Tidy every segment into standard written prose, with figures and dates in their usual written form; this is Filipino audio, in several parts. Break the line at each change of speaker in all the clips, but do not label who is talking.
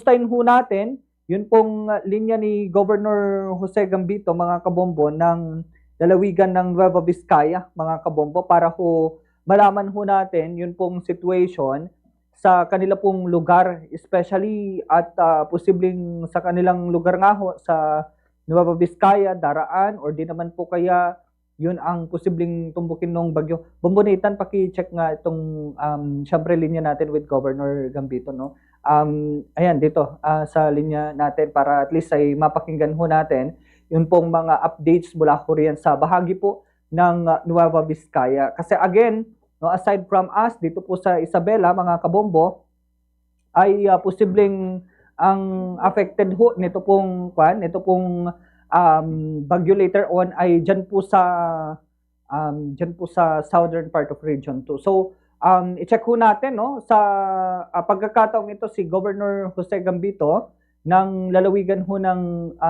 Kumustahin ho natin yun pong linya ni Governor Jose Gambito, mga kabombo, ng lalawigan ng Nueva Vizcaya, mga kabombo, para ho malaman ho natin yun pong situation sa kanila pong lugar, especially at posibleng sa kanilang lugar nga ho sa Nueva Vizcaya, Daraan, or di naman po kaya yun ang posibleng tumbukin ng bagyo. Bombonitan, paki-check nga itong syempre linya natin with Governor Gambito, no? Ayan, dito sa linya natin para at least ay mapakinggan ho natin yun pong mga updates mula ko riyan sa bahagi po ng Nueva Vizcaya. Kasi again, no, aside from us, dito po sa Isabela, mga kabombo, ay posibleng ang affected ho nito pong bagyo later on ay dyan po sa southern part of region 2. So i-check ho natin, no, sa pagkakataong ito si Governor Jose Gambito ng lalawigan ho ng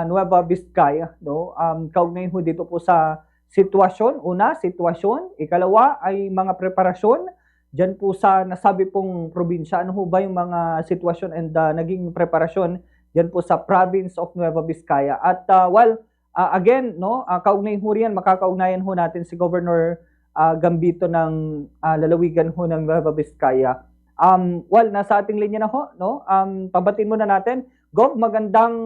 Nueva Vizcaya, no, kaugnay ho dito po sa sitwasyon. Una, sitwasyon. Ikalawa ay mga preparasyon dyan po sa nasabi pong probinsya. Ano ho ba yung mga sitwasyon and naging preparasyon dyan po sa province of Nueva Vizcaya? At again, no, kaugnay ho riyan, makakaugnayan ho natin si Governor Gambito ng lalawigan ho ng Nueva Vizcaya. Nasa ating linya na ho, no? Pabatin muna natin. Gov, magandang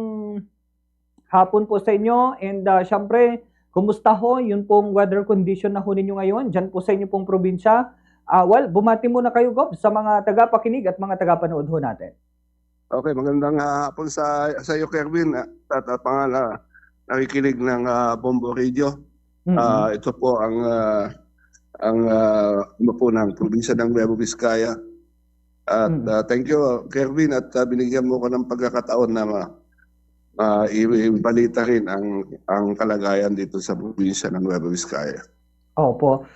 hapon po sa inyo, and syempre, kumusta ho yun pong weather condition na ho ninyo ngayon dyan po sa inyo pong probinsya? Bumati muna kayo, Gov, sa mga tagapakinig at mga tagapanood ho natin.
Okay, magandang hapon sa iyo, Kerwin, at nakikinig ng Bombo Radio. Ito po ang po ng probinsya ng Nueva Vizcaya. At thank you, Kerwin, at binigyan mo ko ng pagkakataon na ibalita rin ang kalagayan dito sa probinsya ng Nueva Vizcaya.
Opo.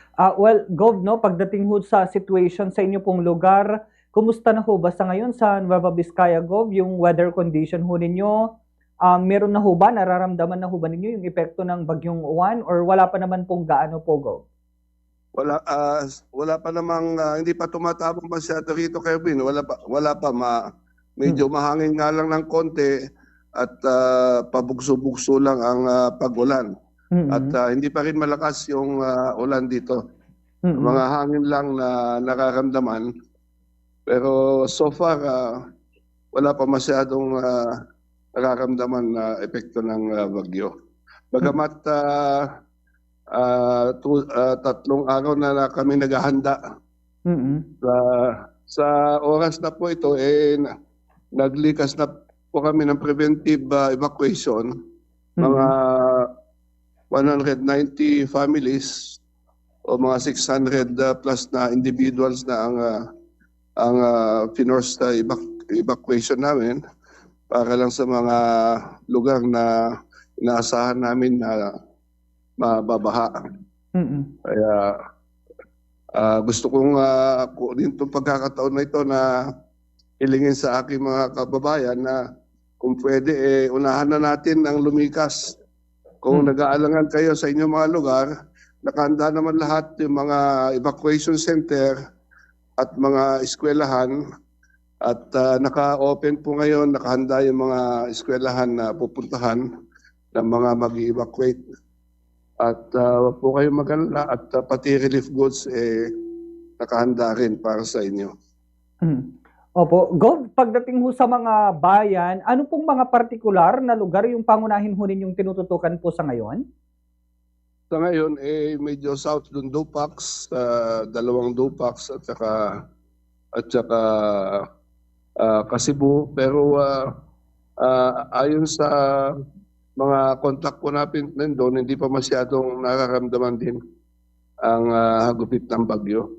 Gov, no, pagdating ho sa situation sa inyo pong lugar, kumusta na ho ba sa ngayon sa Nueva Vizcaya, Gov, yung weather condition ho ninyo? Meron na ho ba, nararamdaman na ho ba ninyo yung epekto ng bagyong Uwan, or wala pa naman pong gaano po, Gov?
Wala pa namang, hindi pa tumatapong masyado rito, Kevin. Wala pa. Medyo mahangin nga lang ng konti at pabugso-bugso lang ang pag-ulan. At hindi pa rin malakas yung ulan dito. Mga hangin lang na nararamdaman. Pero so far, wala pa masyadong nararamdaman na epekto ng bagyo. Bagamat 3 araw na kami naghahanda. Sa oras na po ito, naglikas na po kami ng preventive evacuation. Mga 190 families o mga 600 plus na individuals na ang finorced evacuation namin para lang sa mga lugar na inaasahan namin na mababaha. Kaya gusto kong kunin itong pagkakataon na ito na ilingin sa aking mga kababayan na kung pwede, unahan na natin ang lumikas. Kung nag-aalangan kayo sa inyong mga lugar, nakahanda naman lahat yung mga evacuation center at mga eskwelahan. At naka-open po ngayon, nakahanda yung mga eskwelahan na pupuntahan ng mga mag-evacuate. At wag po kayong mag-alala at pati relief goods nakahanda rin para sa inyo.
Opo. Gov, pagdating ho sa mga bayan, ano pong mga partikular na lugar yung pangunahin ho ninyong tinututukan po sa ngayon?
Sa ngayon, medyo south doon, Dupax, 2 Dupax at saka Kasibu. Pero ayon sa mga contact po natin doon, hindi pa masyadong nararamdaman din ang hagupit ng bagyo.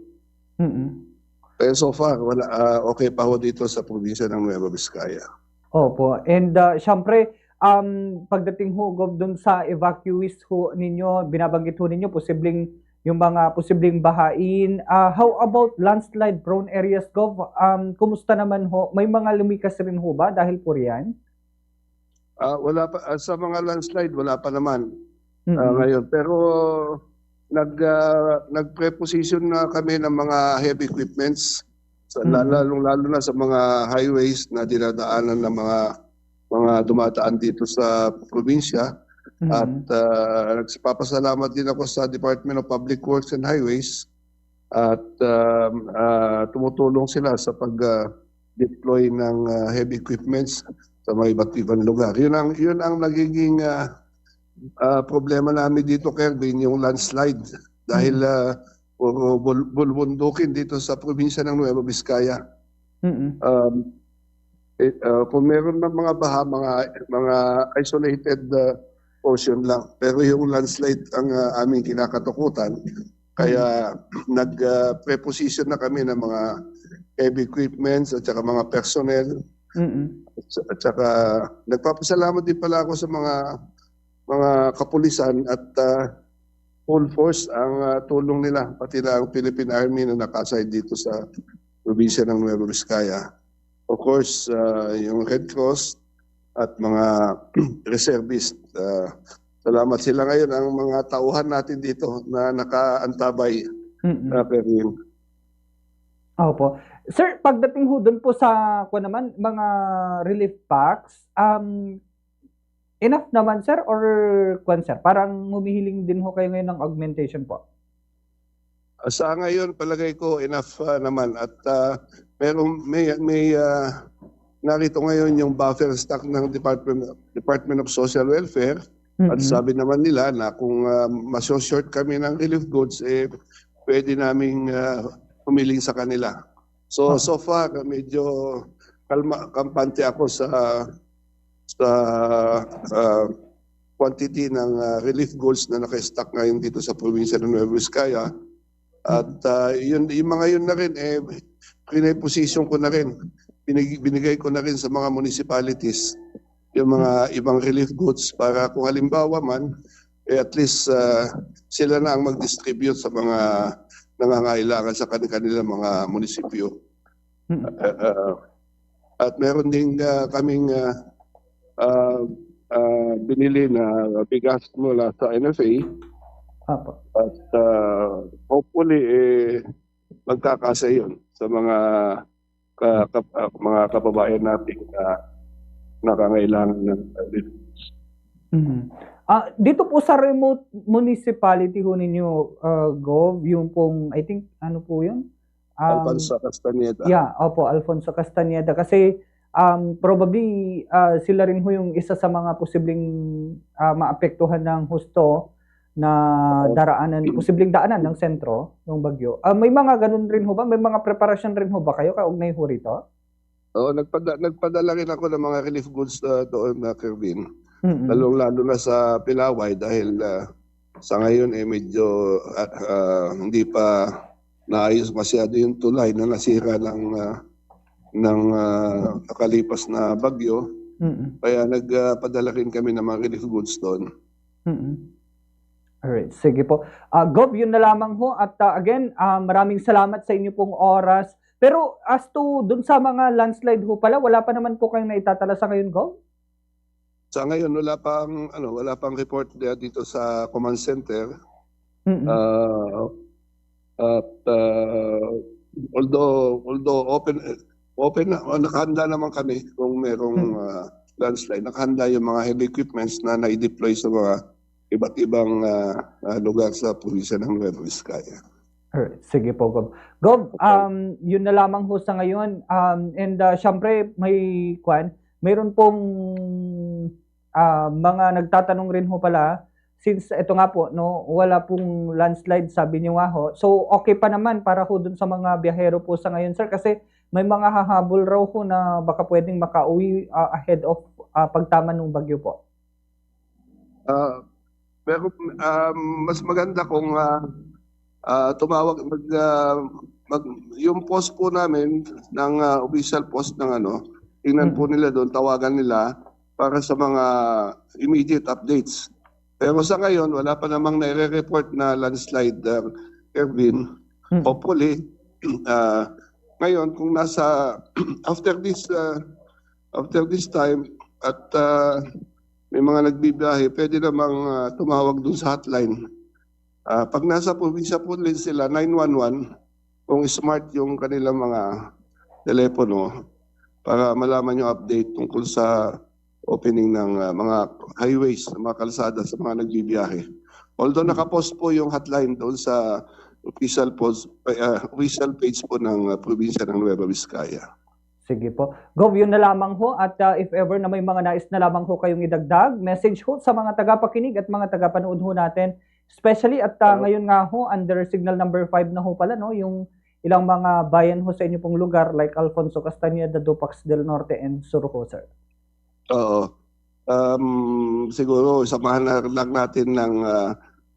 Pero so far, okay pa ho dito sa probinsya ng Nueva Vizcaya.
Opo. And syempre, pagdating ho, Gov, doon sa evacuees ho ninyo, binabanggit ho ninyo, yung mga posibleng bahain. How about landslide prone areas, Gov? Kumusta naman ho? May mga lumikas rin ho ba dahil po riyan?
Wala pa, sa mga landslide, wala pa naman ngayon. Pero nag-preposition na kami ng mga heavy equipments Lalo na sa mga highways na dinadaanan ng mga dumadaan dito sa probinsya. At nagpapasalamat din ako sa Department of Public Works and Highways at tumutulong sila sa pag-deploy ng heavy equipments sa mga iba't ibang lugar. Yun ang nagiging problema namin dito, Kervin, yung landslide. Dahil bulbundukin dito sa probinsya ng Nueva Vizcaya. Kung meron ng mga baha, mga isolated portion lang. Pero yung landslide ang aming kinakatakutan. Kaya nag-preposition na kami ng mga heavy equipments at saka mga personnel. At saka nagpapasalamat din pala ako sa mga kapulisan at full force ang tulong nila, pati na ang Philippine Army na nakasay dito sa probinsya ng Nueva Vizcaya. Of course, yung Red Cross at mga reservist. Salamat sila ngayon ang mga tauhan natin dito na nakaantabay.
Opo. Sir, pagdating ho dun po sa mga relief packs, enough naman sir or sir? Parang humihiling din ho kayo ngayon ng augmentation po.
Sa ngayon, palagay ko enough naman at may narito ngayon yung buffer stock ng Department of Social Welfare. At sabi naman nila na kung short kami ng relief goods, pwede naming humiling sa kanila. So far, medyo kampante ako sa quantity ng relief goods na naka-stock ngayon dito sa probinsya ng Nueva Vizcaya. At yung mga yun na rin, piniposition ko na rin. Binigay ko na rin sa mga municipalities yung mga ibang relief goods para kung halimbawa man, at least sila na ang mag-distribute sa mga nangangailangan sa kanilang mga munisipyo. At meron din kaming binili na bigas mula sa NFA. At hopefully magkakasa yun sa mga kababayan natin na nakangailangan ng relief.
Dito po sa remote municipality ho ninyo, Gov, yung pong, I think, ano po yun?
Alfonso Castañeda.
Yeah, opo, Alfonso Castañeda. Kasi probably sila rin ho yung isa sa mga posibleng maapektuhan ng husto na posibleng daanan ng sentro ng bagyo. May mga ganun rin ho ba? May mga preparasyon rin ho ba kayo kaugnay ho rito?
Oo, nagpadala rin ako ng mga relief goods doon na Kervin. Lalo na sa Pilaway dahil sa ngayon medyo hindi pa naayos masyado yung tulay na nasira ng nakalipas na bagyo. Kaya nagpadala rin kami ng mga relief goods doon.
Alright, sige po. Gov, yun na lamang ho. At again, maraming salamat sa inyo pong oras. Pero as to dun sa mga landslide ho pala, wala pa naman po kayong naitatala sa ngayon, Gov?
Sa ngayon, wala pang report dito sa command center. Although open na, nakahanda naman kami kung merong landslide. Nakahanda yung mga heavy equipments na na-deploy sa mga iba't ibang lugar sa probinsya ng Nueva Vizcaya.
Alright, sige po, Gov. Gov, yun na lamang ho sa ngayon. And syempre, mayroon pong mga nagtatanong rin ho pala, since ito nga po, no, wala pong landslide, sabi niyo nga ho. So, okay pa naman para ho dun sa mga biyahero po sa ngayon, sir, kasi may mga hahabol raw ho na baka pwedeng makauwi ahead of pagtama ng bagyo po.
Pero mas maganda kung tumawag yung post po namin ng official post ng tingnan po nila doon, tawagan nila para sa mga immediate updates. Pero sa ngayon wala pa namang nire-report na landslide, Erwin. Hopefully ngayon kung nasa after this time at may mga nagbibiyahe, pwede namang tumawag doon sa hotline. Pag nasa probinsya po sila, 911, kung smart yung kanilang mga telepono para malaman yung update tungkol sa opening ng mga highways, mga kalsada sa mga nagbibiyahe. Although nakapost po yung hotline doon sa official page po ng probinsya ng Nueva Vizcaya.
Sige po. Gov, yun na lamang ho at if ever na may mga nais na lamang ho kayong idagdag, message ho sa mga tagapakinig at mga tagapanood ho natin. Especially at ngayon nga ho, under signal number 5 na ho pala, no, yung ilang mga bayan ho sa inyo pong lugar like Alfonso Castañeda, Dupax del Norte, and Surco, sir.
Oo. Siguro samahan na lang natin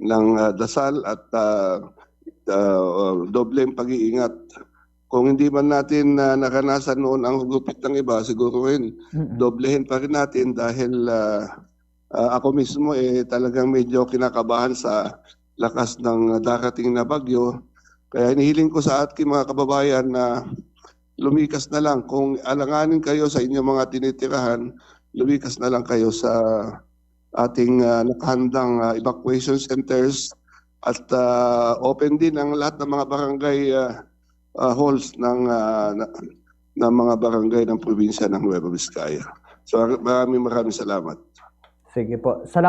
ng dasal at dobleng pag-iingat. Kung hindi man natin naranasan noon ang gupit ng iba, siguro rin doblehin pa rin natin dahil ako mismo talagang medyo kinakabahan sa lakas ng darating na bagyo. Kaya inihiling ko sa ating mga kababayan na lumikas na lang. Kung alanganin kayo sa inyong mga tinitirahan, lumikas na lang kayo sa ating nakahandang evacuation centers at open din ang lahat ng mga barangay halls ng mga barangay ng probinsya ng Nueva Vizcaya. So maraming salamat.
Sige po. Salamat.